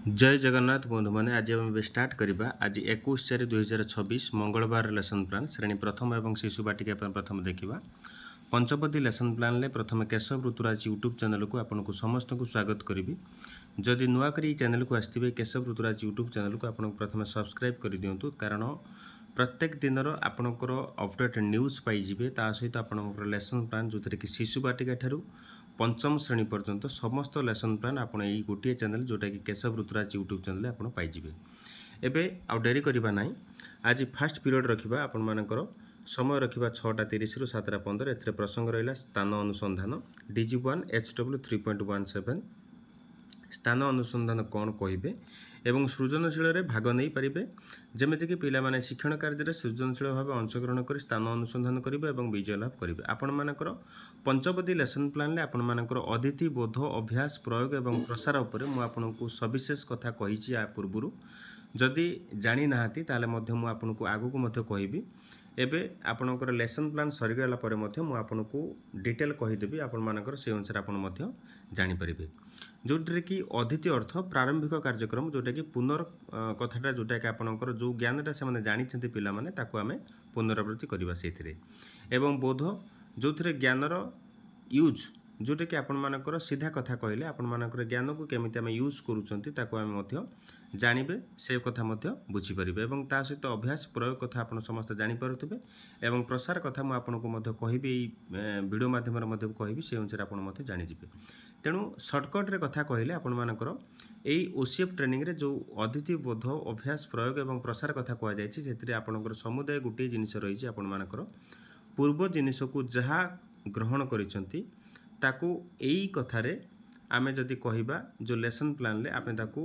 जय जगन्नाथ बंधु मैंने आज आम स्टार्ट करवा आज 21/4/2026 मंगलवार लेसन प्लान श्रेणी प्रथम और शिशु बाटिका प्रथम देखा पंचपदी लेसन प्लान ले प्रथम केशव ऋतुराज यूट्यूब चैनल को आपको समस्त को स्वागत करी जदि नुआ कर चैनल को आसवे केशव ऋतुराज यूट्यूब चैनल को आपको प्रथम सब्सक्राइब कर दिंतु कारण प्रत्येक दिन आपणकर अपडेट न्यूज पाइबे ता सहित आपंकर लेसन प्लान जो कि शिशु बाटिका ठारू पंचम श्रेणी पर्यंत समस्त लेसन प्लान आप गोटे चैनल जोटा कि केशव ऋतुराज यूट्यूब चैनल आप पाइबे। एवं आउ डेरी करवा ना आज फास्ट पीरियड रखा आपण मानकर समय रखा 6:30 रु 7:15 ए प्रसंग रहा स्थान अनुसंधान DG1 HW 3.17 स्थान अनुसंधान कौन कहे एवं सृजनशील भाग नहीं पारे जमीक पिला शिक्षण कार्य सृजनशील भाव अंशग्रहण कर स्थान अनुसंधान करेंगे और विजय लाभ करेंगे। आपण मानकर पंचपदी लेसन प्लान आपण मानकर अतिथि बोध अभ्यास प्रयोग और प्रसार उपर मुझे सविशेष कथा कही पूर्व जदि जानी नाहांती ताले मध्य मु आपनको आगु कहबी एबे आपणकर लेसन प्लान सरीगला पर मध्य मु आपनको डिटेल कहीदेवी आपण मानकर से अनुसार आपण मध्य जानि परिबे जोटरे कि अतिथि अर्थ प्रारंभिक कार्यक्रम जोटा कि पुनर् कथाटा जोटा कि आपणकर जो ज्ञानटा से माने जानिछन्ति पिला माने ताको आमे पुनरावृत्ति करबा सेथिरे एवं बोध जो ज्ञानर यूज जोटा कि आपण मानकर सीधा कथा कहले आपण मानकर ज्ञान को केमिति आमे यूज करूछन्ति ताको आमे मध्य जानिबे से कथा मध्य बुझी परिबे एवं ता सहित अभ्यास प्रयोग कथा आपण समस्त जानि पारुथिबे एवं प्रसार कथा मु आपनको मध्य कहिबे वीडियो माध्यम रे मध्य कहिबे से अनुसार आपण मध्य जानि जिबे। तेणु सर्टकट रे कथा कहले आपण मानकर एई OCF ट्रेनिंग रे जो अतिथि बोध अभ्यास प्रयोग एवं प्रसार कथा कह जायछि सेतिरे आपणकर समुदाय गुटे जिनिस रहिछि आपण मानकर पूर्व जिनिस को जहा ग्रहण करिसंती ताकू एई कथारे आमे जदि कहिबा जो लेसन प्लान ले आपने ताकू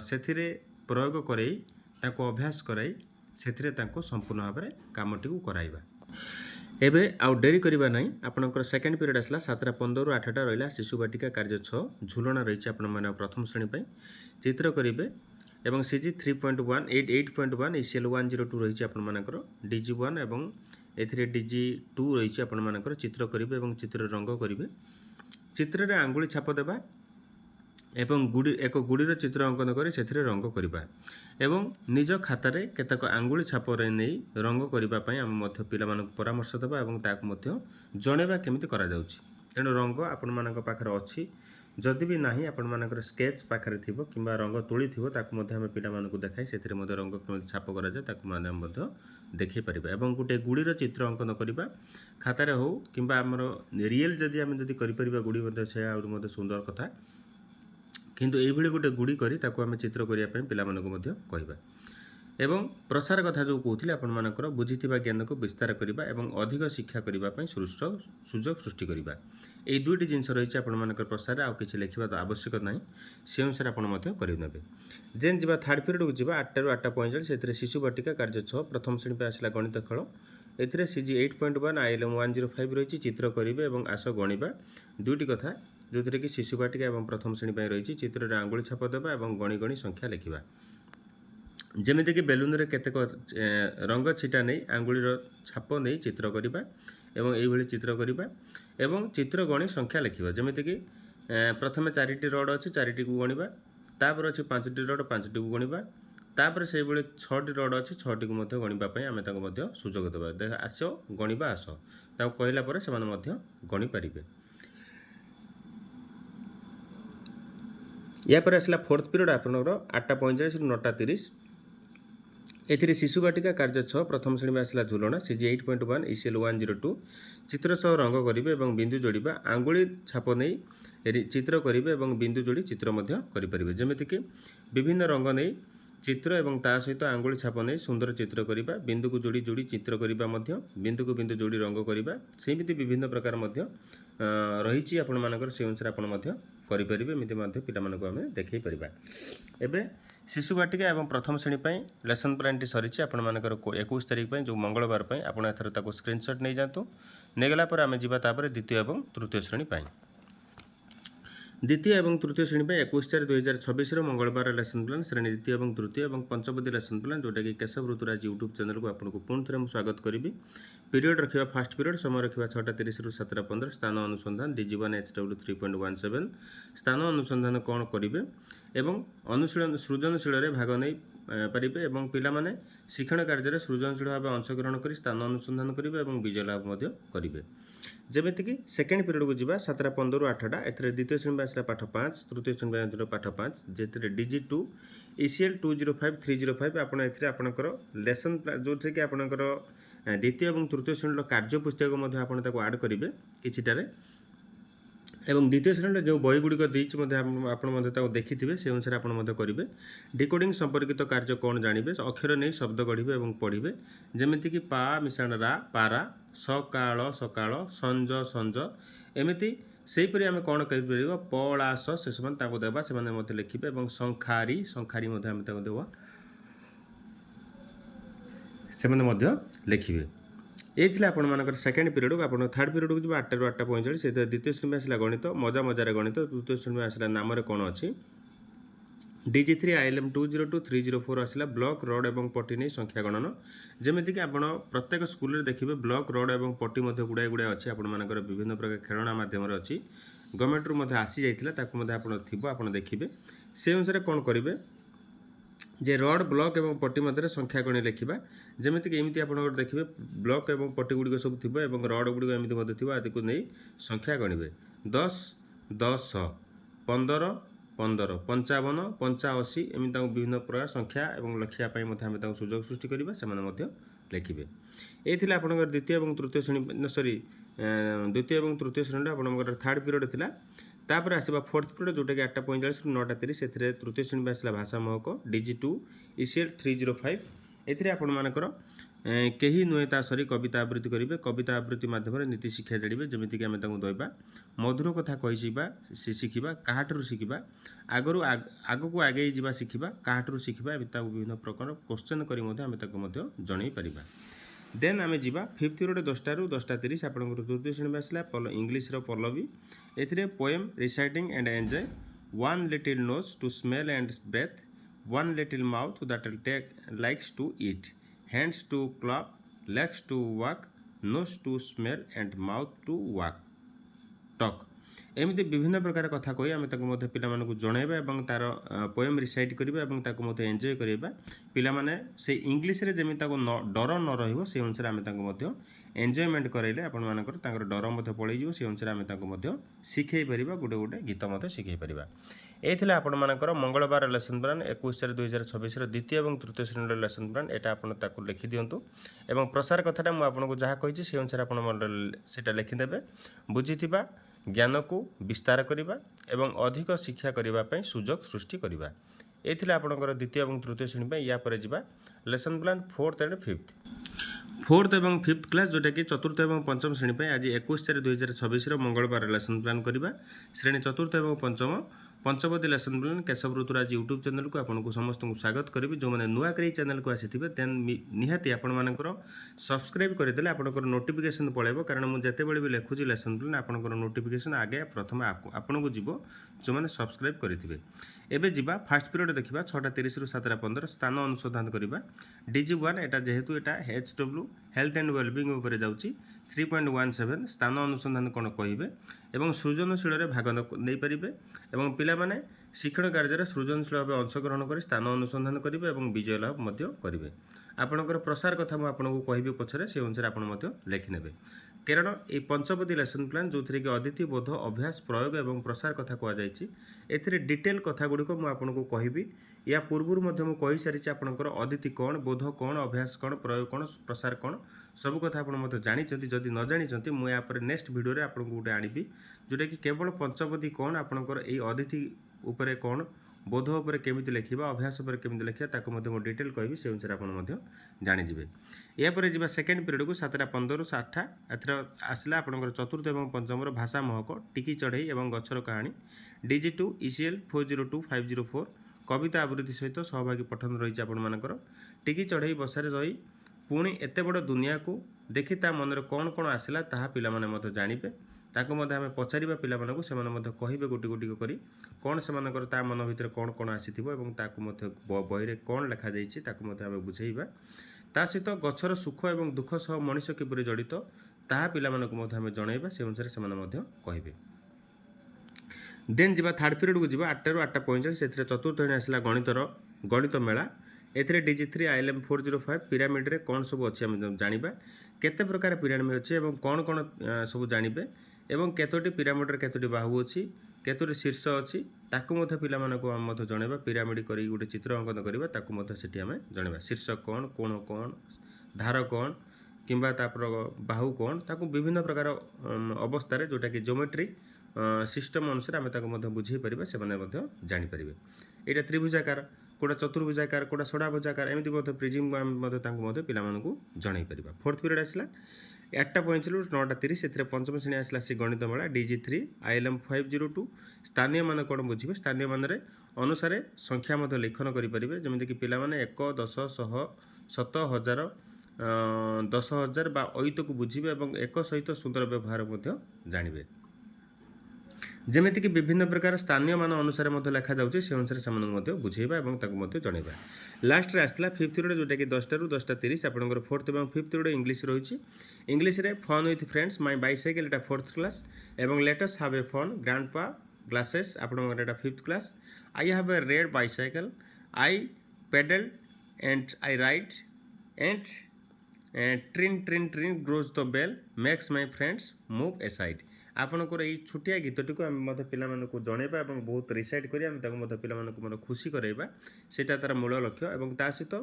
सेथिरे प्रयोग करई ताकू अभ्यास करई सेथिरे ताको संपूर्ण भाव में कामटी को कराइबा। एबे आउ डेरी करबा नाही आपनकर सेकंड पीरियड आसला 7:15 रु 8टा रहिला शिशु बाटिका कार्य 6 झुलना रहिछि आपण माने प्रथम श्रेणी पई चित्र करिवे एवं CG 3.1 8.1 ECL 102 रहिछि आपण मानकर DG1 एवं एथिरे DG2 रहिछि आपण मानकर चित्र करिवे एवं चित्र रंग करिवे चित्र रे आंगुली छाप देबा एवं एक गुड़ीर चित्र अंकन कर रंग करवा एवं निज खातार केतक आंगुली छाप नहीं रंग करने आम पिला परामर्श देवा और ताकू जनवा केमिति करा जाउछि। तेणु रंग आपण मान पाखरे अच्छी जदि भी नाही आपण मानकर स्केच पाखरे थिबो किंबा रंग तुली थिबो ताकू मध्ये हम पिला मानकु देखाई सेथिरे मध्ये रंग केमिति छाप करा जाय ताकू माने हम मध्ये देखै परिबा एवं गुटे गुड़ीर चित्र अंकन करबा खातारे हो किंबा हमर रियल जदि हम जदि करि परिबा गुड़ी मध्ये से आउर मध्ये सुंदर कथा किंतु एभली गोटे गुड़ी करी ताकू आमे चित्र करिया पय पिला मानकु मध्ये कहबा एवं प्रसार कथा जो कहथिले आपण मानकर बुझिथिबा ज्ञान को विस्तार करिबा एवं अधिक शिक्षा करिबा पय सुजोग सृष्टि करिबा एई दुईटी जिंस रहिछि आपण मानकर प्रसार आ किछि लेखिबा तो आवश्यक नाही से अनुसार आपण मध्ये करि नेबे। जेन जिबा थर्ड पीरियड को जिबा 8 ରୁ 8:45 सेथिरे शिशु बाटिका कार्य 6 प्रथम श्रेणी पे आसला गणित खेल एथिरे CG 8.1 ILM 105 रहिछि चित्र करिवे एवं आस गणिबा दुईटी कथा जो कि शिशु बाटिका एवं प्रथम श्रेणी पर रही चित्र रे आंगुली छाप देवा और गणी गणी संख्या लिखा जमीक बेलून रे केतेक रंग छिटा नहीं आंगुलीर छाप नहीं चित्र करवा एवं यही चित्र करवा एवं चित्र गणी संख्या लिखा जमीक प्रथम 4टी रड अच्छी 4टी को गणवा तापर अच्छी 5टी रड 5टी को गणवा तापर से 6टी रड अच्छी 6टी को गणवाई आम सुजोग देवा आस गणवा आस कहला से गणी पारे। यापर आसला फोर्थ पीरियड आपनर 8:45 ରୁ 9:30 एथिरे शिशु बाटिका कार्य 6 प्रथम श्रेणी में आसला झुलना CG 8.1 ECL 102 चित्र सह रंग करिवे एवं बिंदु जोड़िबा आंगुली छाप नहीं चित्र करिवे एवं बिंदु जोड़ी चित्र मध्य करि परिबे जेमिति कि विभिन्न रंग नहीं चित्र एवं ता सहित आंगुली छाप नहीं सुंदर चित्र करिबा बिंदु को जोड़ी जोड़ी चित्र करिबा मध्य बिंदु को बिंदु जोड़ी रंग करिबा सेमिति विभिन्न प्रकार मध्य रहिछि आपण मानकर से अनुसार आपण मध्य करि परिबे एमिति मध्य पिला मानको आमे देखै परिबा। एबे शिशु बाटिका एवं प्रथम श्रेणी पई लेसन प्लान टी सरिछि आपण मानकर 21 तारिख पई जो मंगलवार पई आपण एथर ताको स्क्रीनशॉट नै जातु नेगला पर आमे जिबा तापर द्वितीय एवं तृतीय श्रेणी पई द्वितीय एवं तृतीय श्रेणी पर 21/4/2026 मंगलवार लेसन प्लान श्रेणी द्वितीय एवं तृतीय एवं पंचपदी लेसन प्लान जोटा कि केशव ऋतुराज यूट्यूब चैनल को आपको पुणी थे स्वागत करी पीरियड रखा फास्ट पीरियड समय रखा 6:30 रु 7:15 स्थान अनुसंधान DG1 HW 3.17 स्थान अनुसंधान कौन करेंगे एवं अनुशीलन सृजनशील भाग नहीं पारे और पिलामाने शिक्षण कार्य सृजनशील भाव अंशग्रहण कर स्थान अनुसंधान करेंगे और विजय लाभ करेंगे जमीक सेकेंड पीरियड को जी 7:15 रु 8टा एथरे द्वितीय श्रेणी आसला पाठ 5 तृतीय श्रेणी पाठ 5 जे DG2 ECL 205 305 आपड़ एपणकर लेसन जो कि आपणकर द्वितीय और तृतीय श्रेणी कार्य पुस्तक आपड़ आड करेंगे किटारे एवं द्वितीय श्रेणी जो बही गुड़िक आप देखिथे से अनुसार आप करेंगे डिकोडिंग संपर्कित कार्य कौन जानवे अक्षर नहीं शब्द गढ़े और पढ़े जमीक पा मिशाण रा पारा सकाल सकाल संज संज एमती सेहीपरि आम कौन कहीपर पलास से देवा से लिखे और शंखारी शंखारी देवा से लिखे ये आपर सेकेंड पीरियड को आप थर्ड पीरियड को जी 8 रु 8:45 से द्वितीय श्रेणी आसला गणित मजा मजार गणित तृतीय श्रेणी आसला नाम कौन अच्छी DG3 ILM 202 304 आसला ब्लॉक रड और पट्टी नहीं संख्या गणन जमीक आप प्रत्येक स्कूल देखिए ब्लॉक रड और पट्टी गुड़ाए गुड़ाए अच्छी आपर विभिन्न प्रकार खेलना मध्यम अच्छी गवर्नमेंट रू आसी जाता आप देखिए से अनुसार कौन करेंगे जे रड ब्लॉक और पट्टी मध्य संख्या गणी लिखा जमीक एमती आप देखिए ब्लॉक और पट्टी गुड़िक सब थी रड गुड़िक एमती थी आदि को नहीं संख्या गणवे 10 10 15 15 55 85 एमती विभिन्न प्रकार संख्या और लिखापी सुजोग सृष्टि करवा से लिखे ये आप द्वितीय और तृतीय श्रेणी सॉरी द्वितीय और तृतीय श्रेणी आप थर्ड पीरियड थी तापर आसवा फोर्थ पीरियड जोटा कि 8:45 रु 9:30 से तृतीय श्रेणी आसला भाषा महक DG2 ECL 305 एथिरे आपणमानकर कहीं नुहे ता सरी कविता आवृत्ति करेंगे कविता आवृत्ति माध्यम नीति शिक्षा जानिबे जमीक आम दवा मधुर कथा कहीशिवा शिखा काहाठू शिखा आगु आगक आगे जा शिखा काहाठू शिखा विभिन्न प्रकार क्वेश्चन करें जन पार देन आम जा फिफ्थ पीरियड 10टा रु 10:30 आप तृतीय श्रेणी आसला English Pallavi a poem reciting and enjoy one little nose to smell and breathe one little mouth that take likes to eat hands to clap legs to walk nose to smell and mouth to walk talk एमती विभिन्न प्रकार कथा कही आम पिला जनइबा और तार poem recite करवा और एंजॉय करवा पिलाने से इंग्लीश रे जमी डर न रही से अनुसार आम एंजॉयमेंट कराइले आपर डर पलैज से अनुसार आम शिखई पार गोटे गोटे गीत शिखई पार ये आपर मंगलवार लेसन प्लान 21/4/2026 द्वितीय और तृतीय श्रेणी लेसन प्लान यहाँ आप लिखि दिंतु और प्रसार कथाटा मुझे जहाँ कही से अनुसार आपटा लिखिदेवे बुझी ज्ञान को विस्तार करने एवं अधिक शिक्षा करने सुजोग सृष्टि करवा ये आपंकर द्वितीय और तृतीय श्रेणी या जा lesson plan fourth and fifth fourth और फिफ्थ क्लास जोटा कि चतुर्थ और पंचम श्रेणी आज 21/4/2026 मंगलवार लेसन प्लान करवा श्रेणी चतुर्थ और पंचम Panchavati lesson plan Keshav Rituraj YouTube channel को आपको समस्त स्वागत करी जो मैंने नुआ कर चैनल को आसी देन निहाती आपर सब्सक्राइब करदे आपंकर नोटिफिकेशन पड़ेब कारण मुझे भी लिखुची लेसन प्लान आपंकर नोटिफिकेशन आगे प्रथम आपको जीव जो मैंने सब्सक्राइब करेंगे एवं जा फास्ट पीरियड देखा 6:30 रु 7:15 स्थान अनुसंधान करवा DG1 एटा जेहेतु एटा HW हेल्थ एंड वेलबिंग उपर जाउची 3.17 स्थान अनुसंधान कौन कहे और सृजनशील भाग नहीं पारे और पिलामाने शिक्षण कार्य सृजनशील भाव अंशग्रहण कर स्थान अनुसंधान करेंगे और विजय लाभ करेंगे आपणकर प्रसार कथा मुझे कहि पछरे से अनुसार आप लिखिने कारण ये पंचवती लेसन प्लान जो थी कि अतिथि बोध अभ्यास प्रयोग और प्रसार कथा कहुई डिटेल कथा गुड़िक मुझे कहि या पूर्व कही सारी आपंकर अतिथि कौन बोध कौन अभ्यास कौन प्रयोग कौन प्रसार कौन सब कथा आप जानते जदि न जानते मुझे नेक्स्ट वीडियो आपको गोटे आनी जोटा कि केवल पंचवती कौन आपंकर ये अतिथि उपरे कौन बोध उपर केमी लिखा अभ्यास उपर केमी लिखा ताकू डिटेल कहि से अनुसार आप जाणीजे यापर जा सेकेंड पीरियड को 7:15 रु 8टा एथर आसला आपंकर चतुर्थ और पंचम भाषा महक टिकी चढ़ई और गचर कहानी DG2 ECL 402-504 कविता आवृत्ति सहित सहभागी पठन रही आपर टिकी चढ़ई बसार रही पुणी एत बड़ दुनिया को देखी ता मन कौन कौन आसला ताहा पिला माने मत जानिबे ताको मत आमे पचारिबा पिला मानकु से माने मत कहिबे गोटी गोटी करी कौन से मानकर ता मन भितर कौन कौन आसीथिबो एवं ताको मत बहिरे कौन लिखा जाइछि ताको मत आमे बुझेइबा ତା ସହିତ ଗଛର ସୁଖ ଏବଂ ଦୁଃଖ ସହ ମଣିଷ କିପରି ଜଡ଼ିତ ତାହା ପିଲାମାନଙ୍କୁ ମଧ୍ୟ ଆମେ ଜଣାଇବା, ସେ ଅନୁସାରେ ସେମାନେ ମଧ୍ୟ କହିବେ। ଦେନ୍ ଯିବା ଥାର୍ଡ଼ ପିରିୟଡ଼କୁ ଯିବା 8ଟାରୁ 8ଟା 45। ସେଥିରେ ଚତୁର୍ଥ ଶ୍ରେଣୀ ଆସିଲା ଗଣିତ ମେଳା। ଏଥିରେ DG3 ILM 405 ପିରାମିଡ଼ରେ କ'ଣ ସବୁ ଅଛି ଆମେ ଜାଣିବା, କେତେ ପ୍ରକାର ପିରାମିଡ଼ ଅଛି ଏବଂ କ'ଣ ସବୁ ଜାଣିବେ, ଏବଂ କେତୋଟି ପିରାମିଡ଼ରେ କେତୋଟି ବାହୁ ଅଛି, କେତୋଟି ଶୀର୍ଷ ଅଛି, ତାକୁ ମଧ୍ୟ ପିଲାମାନଙ୍କୁ ଆମେ ମଧ୍ୟ ଜଣାଇବା। ପିରାମିଡ଼ କରି ଗୋଟେ ଚିତ୍ର ଅଙ୍କନ କରିବା, ତାକୁ ମଧ୍ୟ ସେଠି ଆମେ ଜଣାଇବା। ଶୀର୍ଷ କ'ଣ, କୋଣ କ'ଣ, ଧାର କ'ଣ, କିମ୍ବା ତାପରେ ବାହୁ କ'ଣ, ତାକୁ ବିଭିନ୍ନ ପ୍ରକାର ଅବସ୍ଥାରେ ଯେଉଁଟାକି ଜିଓମେଟ୍ରିକ୍ ସିଷ୍ଟମ୍ ଅନୁସାରେ ଆମେ ତାକୁ ମଧ୍ୟ ବୁଝେଇ ପାରିବା, ସେମାନେ ମଧ୍ୟ ଜାଣିପାରିବେ। ଏଇଟା ତ୍ରିଭୁଜାକାର, କେଉଁଟା ଚତୁର୍ଭୁଜାକାର, କେଉଁଟା ଷଡ଼ାଭୁଜାକାର, ଏମିତି ମଧ୍ୟ ପ୍ରିଜିମ୍ ଆମେ ମଧ୍ୟ ତାଙ୍କୁ ମଧ୍ୟ ପିଲାମାନଙ୍କୁ ଜଣାଇ ପାରିବା। ଫୋର୍ଥ ପିରିୟଡ଼ ଆସିଲା 8ଟା 45ରୁ 9ଟା 30। ସେଥିରେ ପଞ୍ଚମ ଶ୍ରେଣୀ ଆସିଲା ସେ ଗଣିତ ମେଳା। DG3 ILM 502 ସ୍ଥାନୀୟ ମାନ କ'ଣ ବୁଝିବେ, ସ୍ଥାନୀୟ ମାନରେ ଅନୁସାରେ ସଂଖ୍ୟା ମଧ୍ୟ ଲିଖନ କରିପାରିବେ, ଯେମିତିକି ପିଲାମାନେ 1, 10, 100, 100, 1000, 10,000 ବା ଅୟୁତକୁ ବୁଝିବେ ଏବଂ 1 ସହିତ ସୁନ୍ଦର ବ୍ୟବହାର ମଧ୍ୟ ଜାଣିବେ। ଯେମିତିକି ବିଭିନ୍ନ ପ୍ରକାର ସ୍ଥାନୀୟ ମାନ ଅନୁସାରେ ମଧ୍ୟ ଲେଖାଯାଉଛି, ସେ ଅନୁସାରେ ସେମାନଙ୍କୁ ମଧ୍ୟ ବୁଝେଇବା ଏବଂ ତାକୁ ମଧ୍ୟ ଜଣାଇବା। ଲାଷ୍ଟରେ ଆସିଥିଲା 5th ପିରିୟଡ଼, ଯେଉଁଟାକି 10ଟାରୁ 10ଟା 30। ଆପଣଙ୍କର 4th ଏବଂ 5th ପିରିୟଡ଼ ଇଂଲିଶ ରହିଛି। ଇଂଲିଶରେ fun with friends, my bicycle, ଏଇଟା 4th କ୍ଲାସ୍, ଏବଂ let's have a fun, grandpa glasses ଆପଣଙ୍କର ଏଇଟା 5th class. I have a red bicycle, I pedal and I ride, and tring goes the bell makes my friends move aside. आपणकर ये छोटिया गीतटी को आम पिलामानकु जणाइबा और बहुत रिसाइड करी आम पिलामानकु खुशी कराइबा, सेटा तार मूल लक्ष्य। और ता सहित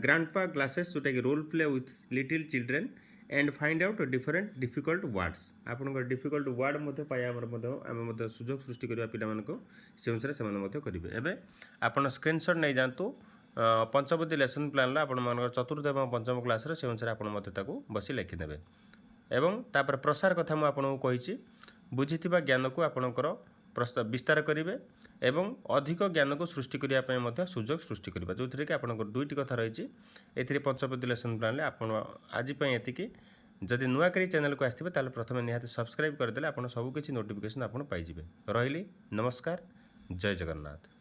ग्रांडपा ग्लासेस जोटा कि role play with little children and find out different difficult words. आपणकर डिफिकल्ट वर्ड आम सुजोग सृष्टि करवा पिलामानकु से अनुसार से करेंगे। एवं आपड़ स्क्रीनशॉट नहीं जातु पंचवटी लेसन प्लान आप चतुर्थ और पंचम क्लास से अनुसार आप बसी लिखिदे। एवं तापर प्रसार कथा मुझे कही बुझी ज्ञान को आपणकर विस्तार करेंगे एवं अधिक ज्ञान को सृष्टि करने सुजोग सृष्टि करवा, जो थी कि आपंकर 2टी कथा रही है पंचवटी लेसन प्लान। आप आजपाई एति जदि नुआकरी चैनल को आसते प्रथम निहाती सब्सक्राइब करदे आप सबकि नोटिफिकेशन आप पाइबे। रही नमस्कार, जय जगन्नाथ।